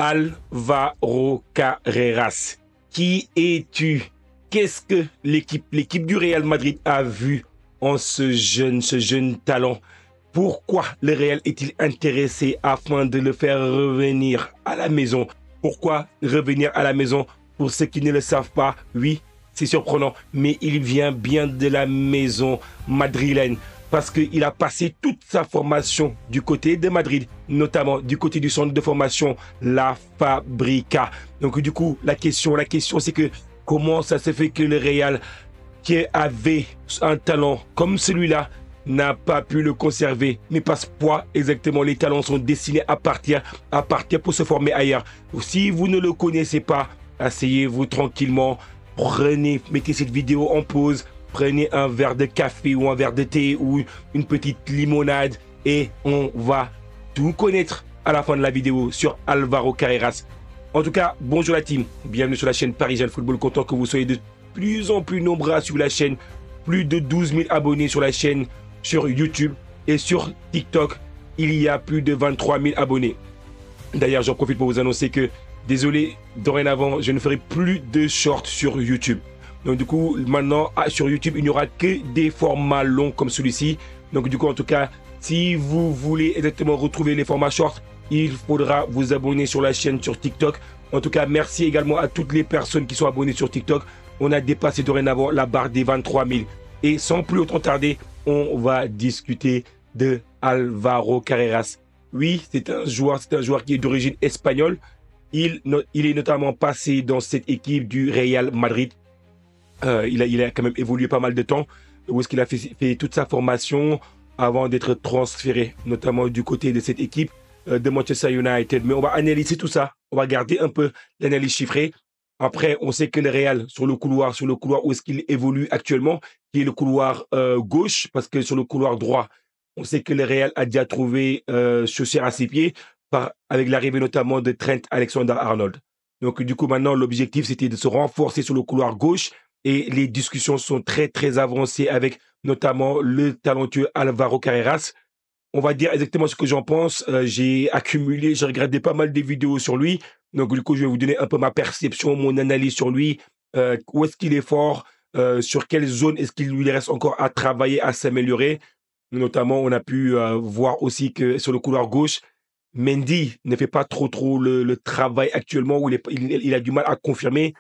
Álvaro Carreras. Qui es-tu? Qu'est-ce que l'équipe du Real Madrid a vu en ce jeune talent? Pourquoi le Real est-il intéressé afin de le faire revenir à la maison? Pourquoi revenir à la maison? Pour ceux qui ne le savent pas, oui, c'est surprenant, mais il vient bien de la maison madrilène parce qu'il a passé toute sa formation du côté de Madrid, notamment du côté du centre de formation La Fabrica. Donc du coup, la question c'est que comment ça se fait que le Real, qui avait un talent comme celui-là, n'a pas pu le conserver? Mais parce quoi exactement les talents sont destinés à partir pour se former ailleurs? Si vous ne le connaissez pas, asseyez-vous tranquillement, mettez cette vidéo en pause, prenez un verre de café ou un verre de thé ou une petite limonade et on va tout connaître à la fin de la vidéo sur Álvaro Carreras. En tout cas, bonjour la team, bienvenue sur la chaîne Parisien Football, content que vous soyez de plus en plus nombreux à suivre la chaîne, plus de 12 000 abonnés sur la chaîne, sur YouTube et sur TikTok, il y a plus de 23 000 abonnés. D'ailleurs, j'en profite pour vous annoncer que, désolé, dorénavant, je ne ferai plus de shorts sur YouTube. Donc du coup, maintenant, sur YouTube, il n'y aura que des formats longs comme celui-ci. Donc du coup, en tout cas, si vous voulez exactement retrouver les formats shorts, il faudra vous abonner sur la chaîne sur TikTok. En tout cas, merci également à toutes les personnes qui sont abonnées sur TikTok. On a dépassé dorénavant la barre des 23 000. Et sans plus autant tarder, on va discuter de Álvaro Carreras. Oui, c'est un joueur qui est d'origine espagnole. Il est notamment passé dans cette équipe du Real Madrid. Il a quand même évolué pas mal de temps, où est-ce qu'il a fait toute sa formation avant d'être transféré, notamment du côté de cette équipe de Manchester United. Mais on va analyser tout ça, on va garder un peu l'analyse chiffrée. Après, on sait que le Real, sur le couloir où est-ce qu'il évolue actuellement, qui est le couloir gauche, parce que sur le couloir droit, on sait que le Real a déjà trouvé chaussure à ses pieds, avec l'arrivée notamment de Trent Alexander-Arnold. Donc du coup, maintenant, l'objectif, c'était de se renforcer sur le couloir gauche, et les discussions sont très avancées avec notamment le talentueux Álvaro Carreras. On va dire exactement ce que j'en pense. J'ai regardé pas mal de vidéos sur lui. Donc du coup, je vais vous donner un peu ma perception, mon analyse sur lui. Où est-ce qu'il est fort? Sur quelle zone est-ce qu'il lui reste encore à travailler, à s'améliorer? Notamment, on a pu voir aussi que sur le couloir gauche, Mendy ne fait pas trop le travail actuellement, où il a du mal à confirmer.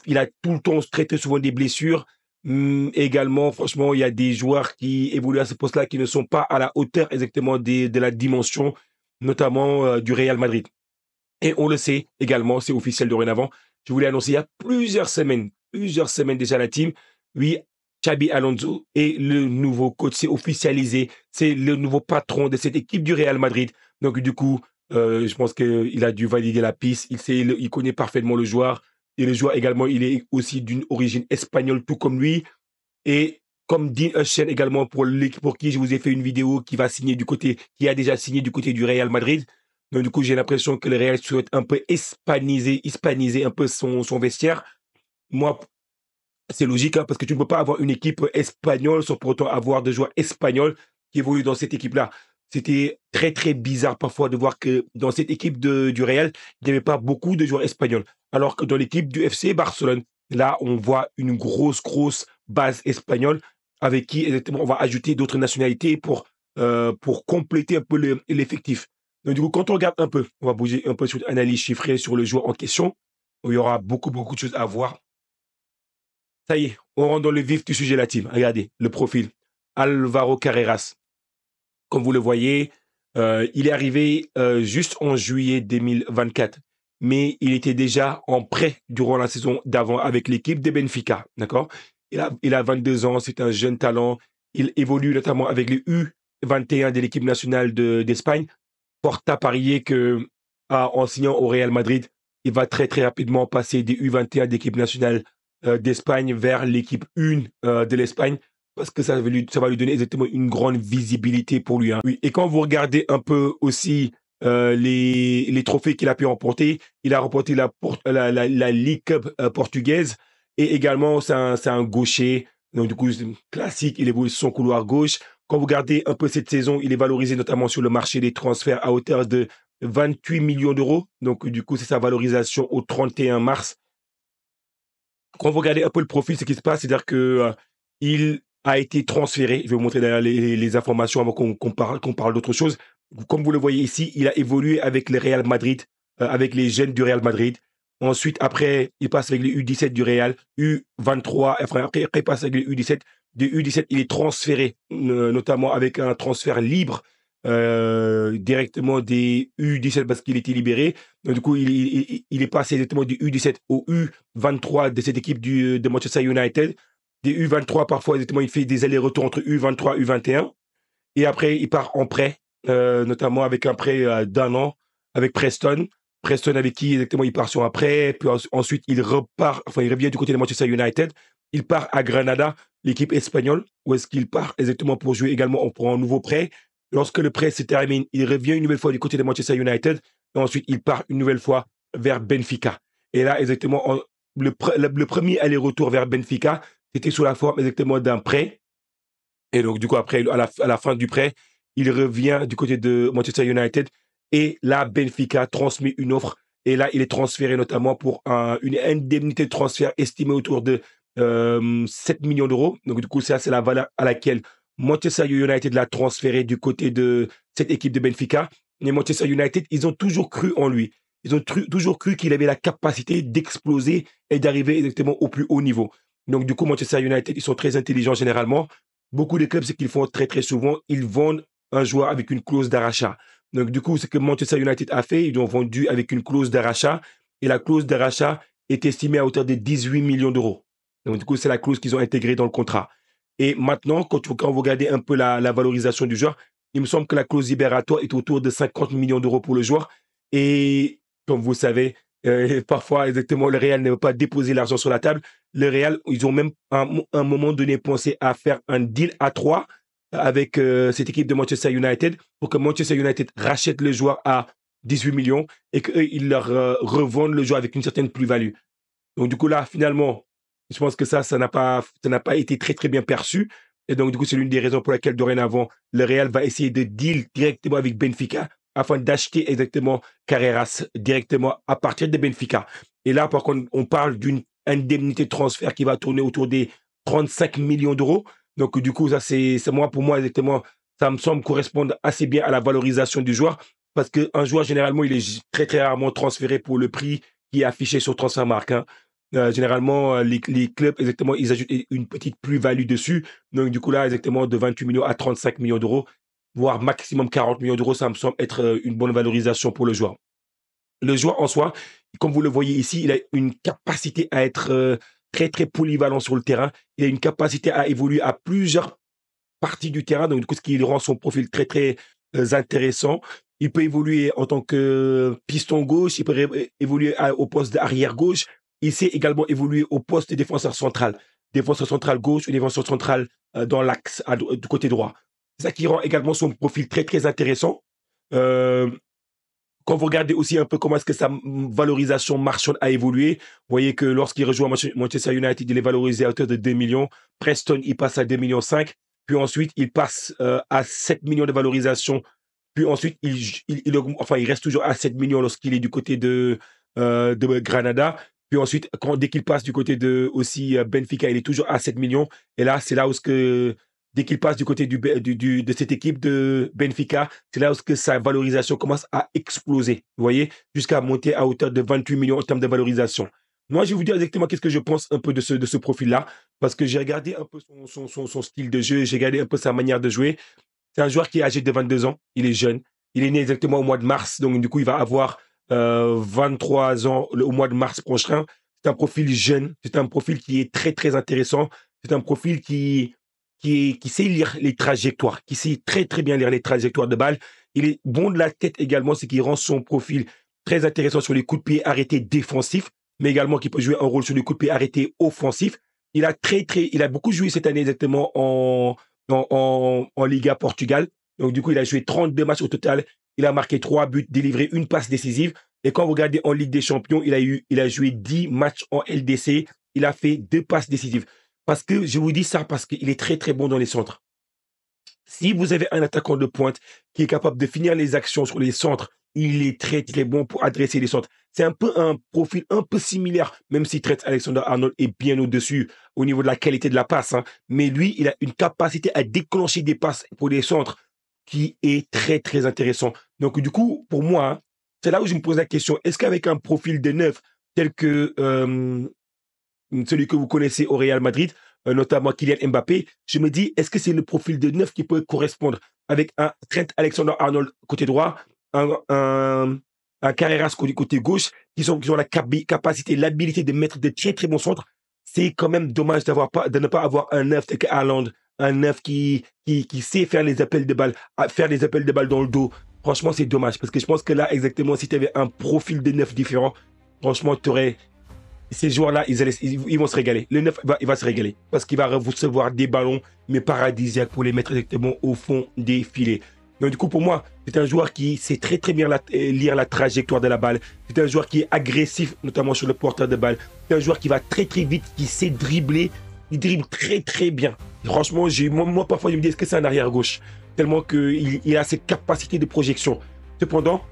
Il a tout le temps traité souvent des blessures. Également, franchement, il y a des joueurs qui évoluent à ce poste-là qui ne sont pas à la hauteur exactement de la dimension, notamment du Real Madrid. Et on le sait également, c'est officiel dorénavant. Je voulais annoncer il y a plusieurs semaines déjà la team. Oui, Xabi Alonso est le nouveau coach, c'est officialisé. C'est le nouveau patron de cette équipe du Real Madrid. Donc du coup, je pense qu'il a dû valider la piste. Il connaît parfaitement le joueur. Et le joueur également, il est aussi d'une origine espagnole, tout comme lui. Et comme Dean Huijsen également, pour qui je vous ai fait une vidéo qui a déjà signé du côté du Real Madrid. Donc du coup, j'ai l'impression que le Real souhaite un peu hispaniser un peu son vestiaire. Moi, c'est logique, hein, parce que tu ne peux pas avoir une équipe espagnole sans pour autant avoir de joueurs espagnols qui évoluent dans cette équipe-là. C'était très bizarre parfois de voir que dans cette équipe du Real, il n'y avait pas beaucoup de joueurs espagnols. Alors que dans l'équipe du FC Barcelone, là, on voit une grosse base espagnole avec qui exactement on va ajouter d'autres nationalités pour compléter un peu l'effectif. Donc du coup, quand on regarde un peu, on va bouger un peu sur l'analyse chiffrée sur le joueur en question, où il y aura beaucoup de choses à voir. Ça y est, on rentre dans le vif du sujet, la team. Regardez, le profil. Álvaro Carreras. Comme vous le voyez, il est arrivé juste en juillet 2024. Mais il était déjà en prêt durant la saison d'avant avec l'équipe de Benfica. D'accord? Il a 22 ans, c'est un jeune talent. Il évolue notamment avec les U21 de l'équipe nationale d'Espagne. Porte à parier en signant au Real Madrid, il va très rapidement passer des U21 d'équipe nationale d'Espagne vers l'équipe 1 de l'Espagne, parce que ça va lui donner exactement une grande visibilité pour lui. Hein. Oui. Et quand vous regardez un peu aussi les trophées qu'il a pu remporter, il a remporté la League Cup portugaise, et également c'est un gaucher, donc du coup c'est classique, il évolue sur son couloir gauche. Quand vous regardez un peu cette saison, il est valorisé notamment sur le marché des transferts à hauteur de 28 millions d'euros. Donc, du coup, c'est sa valorisation au 31 mars. Quand vous regardez un peu le profil, ce qui se passe, c'est-à-dire que il a été transféré. Je vais vous montrer d'ailleurs les informations avant qu'on parle d'autre chose. Comme vous le voyez ici, il a évolué avec le Real Madrid, avec les jeunes du Real Madrid. Ensuite, après, il passe avec les U17 du Real, U23, enfin, après, il passe avec les U17. De U17, il est transféré, notamment avec un transfert libre directement des U17 parce qu'il était libéré. Donc, du coup, il est passé directement du U17 au U23 de cette équipe de Manchester United. Des U23, parfois, exactement, il fait des allers-retours entre U23 et U21. Et après, il part en prêt, notamment avec un prêt d'1 an avec Preston. Preston avec qui exactement il part sur un prêt. Puis ensuite, il repart, enfin, il revient du côté de Manchester United. Il part à Granada, l'équipe espagnole, où est-ce qu'il part exactement pour jouer également pour un nouveau prêt. Lorsque le prêt se termine, il revient une nouvelle fois du côté de Manchester United. Et ensuite, il part une nouvelle fois vers Benfica. Et là, exactement, le premier aller-retour vers Benfica, c'était sous la forme exactement d'un prêt. Et donc, du coup, après, à la fin du prêt, il revient du côté de Manchester United. Et là, Benfica transmet une offre. Et là, il est transféré notamment pour une indemnité de transfert estimée autour de 7 millions d'euros. Donc, du coup, ça, c'est la valeur à laquelle Manchester United l'a transféré du côté de cette équipe de Benfica. Mais Manchester United, ils ont toujours cru en lui. Ils ont toujours cru qu'il avait la capacité d'exploser et d'arriver exactement au plus haut niveau. Donc, du coup, Manchester United, ils sont très intelligents généralement. Beaucoup de clubs, ce qu'ils font très, très souvent, ils vendent un joueur avec une clause d'achat. Donc, du coup, ce que Manchester United a fait, ils l'ont vendu avec une clause d'achat. Et la clause d'achat est estimée à hauteur de 18 millions d'euros. Donc, du coup, c'est la clause qu'ils ont intégrée dans le contrat. Et maintenant, quand vous regardez un peu la valorisation du joueur, il me semble que la clause libératoire est autour de 50 millions d'euros pour le joueur. Et comme vous savez, parfois, exactement, le Real ne veut pas déposer l'argent sur la table. Le Real, ils ont même à un moment donné pensé à faire un deal à 3 avec cette équipe de Manchester United pour que Manchester United rachète le joueur à 18 millions et qu'ils leur revendent le joueur avec une certaine plus-value. Donc, du coup, là, finalement, je pense que ça n'a pas été très, très bien perçu. Et donc, du coup, c'est l'une des raisons pour laquelle, dorénavant, le Real va essayer de deal directement avec Benfica afin d'acheter exactement Carreras directement à partir de Benfica. Et là, par contre, on parle d'une indemnité de transfert qui va tourner autour des 35 millions d'euros. Donc, du coup, ça, c'est pour moi, exactement, ça me semble correspondre assez bien à la valorisation du joueur parce qu'un joueur, généralement, il est très, très rarement transféré pour le prix qui est affiché sur Transfermarkt. Hein. Généralement, les clubs, exactement, ils ajoutent une petite plus-value dessus. Donc, du coup, là, exactement, de 28 millions à 35 millions d'euros, voire maximum 40 millions d'euros, ça me semble être une bonne valorisation pour le joueur. Le joueur en soi, comme vous le voyez ici, il a une capacité à être très, très polyvalent sur le terrain. Il a une capacité à évoluer à plusieurs parties du terrain. Donc, du coup, ce qui rend son profil très, très intéressant. Il peut évoluer en tant que piston gauche, il peut évoluer au poste d'arrière gauche. Il sait également évoluer au poste de défenseur central. Défenseur central gauche ou défenseur central dans l'axe du côté droit. C'est ça qui rend également son profil très, très intéressant. Euh, Quand vous regardez aussi un peu comment est-ce que sa valorisation marchande a évolué, vous voyez que lorsqu'il rejoint Manchester United, il est valorisé à hauteur de 2 millions. Preston, il passe à 2,5 millions. Puis ensuite, il passe à 7 millions de valorisation. Puis ensuite, il reste toujours à 7 millions lorsqu'il est du côté de Granada. Puis ensuite, dès qu'il passe du côté de aussi Benfica, il est toujours à 7 millions. Et là, c'est là où dès qu'il passe du côté de cette équipe de Benfica, c'est là où sa valorisation commence à exploser. Vous voyez, jusqu'à monter à hauteur de 28 millions en termes de valorisation. Moi, je vais vous dire exactement qu'est-ce que je pense un peu de ce profil-là, parce que j'ai regardé un peu son style de jeu, j'ai regardé un peu sa manière de jouer. C'est un joueur qui est âgé de 22 ans, il est jeune. Il est né exactement au mois de mars, donc du coup, il va avoir 23 ans au mois de mars prochain. C'est un profil jeune, c'est un profil qui est très, très intéressant. C'est un profil qui sait lire les trajectoires, qui sait très, très bien lire les trajectoires de balle. Il est bon de la tête également, c'est qu'il rend son profil très intéressant sur les coups de pied arrêtés défensifs, mais également qui peut jouer un rôle sur les coups de pied arrêtés offensifs. Il a beaucoup joué cette année exactement en Liga Portugal. Donc, du coup, il a joué 32 matchs au total. Il a marqué 3 buts, délivré une passe décisive. Et quand vous regardez en Ligue des Champions, il a joué 10 matchs en LDC. Il a fait 2 passes décisives. Parce que je vous dis ça parce qu'il est très, très bon dans les centres. Si vous avez un attaquant de pointe qui est capable de finir les actions sur les centres il est très très bon pour adresser les centres. C'est un peu un profil un peu similaire, même si Trent Alexander-Arnold est bien au-dessus au niveau de la qualité de la passe, hein. Mais lui, il a une capacité à déclencher des passes pour les centres qui est très très intéressant. Donc du coup, pour moi, hein, c'est là où je me pose la question, est-ce qu'avec un profil de neuf tel que celui que vous connaissez au Real Madrid, notamment Kylian Mbappé, je me dis, est-ce que c'est le profil de neuf qui peut correspondre avec un Trent Alexander-Arnold côté droit, un Carreras côté gauche, qui ont la capacité, l'habilité de mettre de très très bons centres. C'est quand même dommage de ne pas avoir un neuf tel que Haaland, un neuf qui sait faire les appels de balles, faire les appels de balles dans le dos. Franchement, c'est dommage parce que je pense que là, exactement, si tu avais un profil de neuf différent, franchement, tu aurais ces joueurs-là, ils vont se régaler. Le neuf, il va se régaler parce qu'il va recevoir des ballons, mais paradisiaques pour les mettre exactement au fond des filets. Donc, du coup, pour moi, c'est un joueur qui sait très très bien lire la trajectoire de la balle. C'est un joueur qui est agressif, notamment sur le porteur de balle. C'est un joueur qui va très très vite, qui sait dribbler. Il dribble très très bien. Franchement, moi parfois, je me dis, est-ce que c'est un arrière-gauche? Tellement qu'il a cette capacité de projection. Cependant,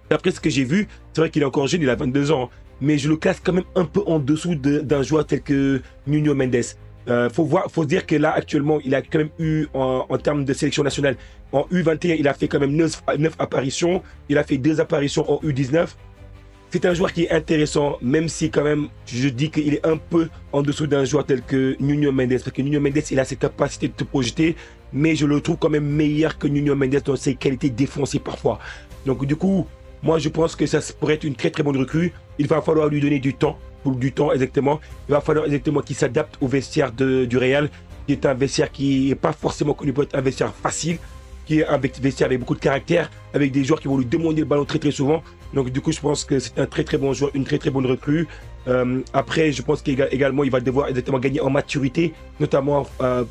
d'après ce que j'ai vu, c'est vrai qu'il est encore jeune, il a 22 ans, mais je le classe quand même un peu en dessous d'un joueur tel que Nuno Mendes. Faut se dire que là, actuellement, il a quand même eu, en termes de sélection nationale, en U21, il a fait quand même 9 apparitions, il a fait 2 apparitions en U19. C'est un joueur qui est intéressant, même si quand même, je dis qu'il est un peu en dessous d'un joueur tel que Nuno Mendes, parce que Nuno Mendes, il a cette capacité de te projeter, mais je le trouve quand même meilleur que Nuno Mendes dans ses qualités défensives parfois. Donc du coup, moi je pense que ça pourrait être une très très bonne recrue. Il va falloir lui donner du temps, exactement. Il va falloir exactement qu'il s'adapte au vestiaire du Real, qui est un vestiaire qui n'est pas forcément connu pour être un vestiaire facile, qui est un vestiaire avec beaucoup de caractère, avec des joueurs qui vont lui demander le ballon très très souvent. Donc du coup, je pense que c'est un très très bon joueur, une très très bonne recrue. Après, je pense qu'également, il va devoir exactement gagner en maturité, notamment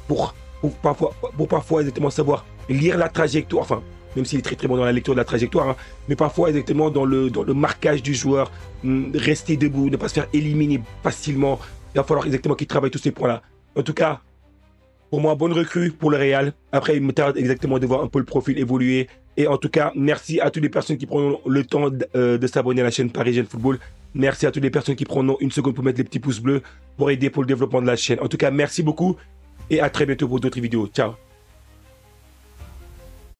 pour parfois exactement savoir lire la trajectoire, enfin, même s'il est très très bon dans la lecture de la trajectoire, hein, mais parfois exactement dans le marquage du joueur, rester debout, ne pas se faire éliminer facilement. Il va falloir exactement qu'il travaille tous ces points-là. En tout cas, pour moi, bonne recrue pour le Real. Après, il me tarde exactement de voir un peu le profil évoluer. Et en tout cas, merci à toutes les personnes qui prennent le temps de s'abonner à la chaîne Parisienne Football. Merci à toutes les personnes qui prennent une seconde pour mettre les petits pouces bleus pour aider pour le développement de la chaîne. En tout cas, merci beaucoup et à très bientôt pour d'autres vidéos. Ciao.